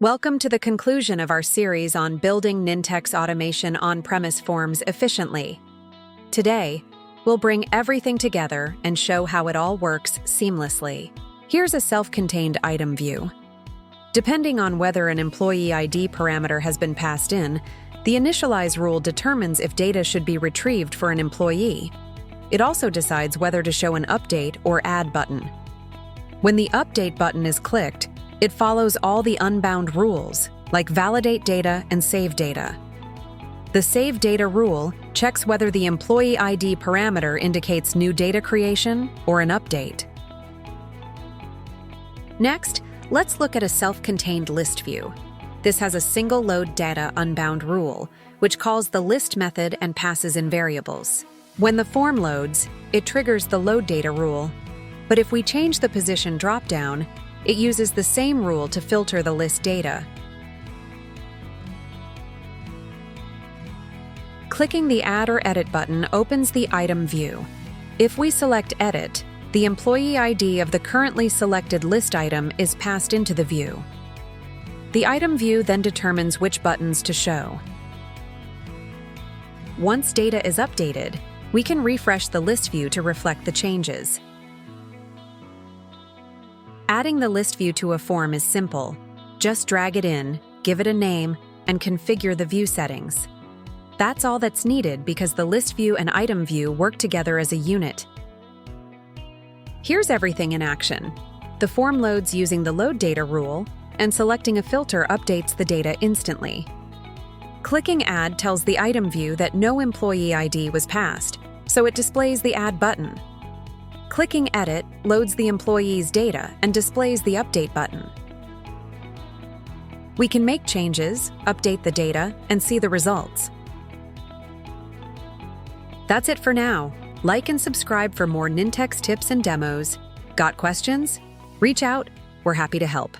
Welcome to the conclusion of our series on building Nintex Automation on-premise forms efficiently. Today, we'll bring everything together and show how it all works seamlessly. Here's a self-contained item view. Depending on whether an employee ID parameter has been passed in, the initialize rule determines if data should be retrieved for an employee. It also decides whether to show an update or add button. When the update button is clicked, it follows all the unbound rules, like validate data and save data. The save data rule checks whether the employee ID parameter indicates new data creation or an update. Next, let's look at a self-contained list view. This has a single load data unbound rule, which calls the list method and passes in variables. When the form loads, it triggers the load data rule, but if we change the position dropdown, it uses the same rule to filter the list data. Clicking the Add or Edit button opens the item view. If we select Edit, the employee ID of the currently selected list item is passed into the view. The item view then determines which buttons to show. Once data is updated, we can refresh the list view to reflect the changes. Adding the list view to a form is simple. Just drag it in, give it a name, and configure the view settings. That's all that's needed because the list view and item view work together as a unit. Here's everything in action. The form loads using the load data rule, and selecting a filter updates the data instantly. Clicking Add tells the item view that no employee ID was passed, so it displays the Add button. Clicking Edit loads the employee's data and displays the Update button. We can make changes, update the data, and see the results. That's it for now. Like and subscribe for more Nintex tips and demos. Got questions? Reach out. We're happy to help.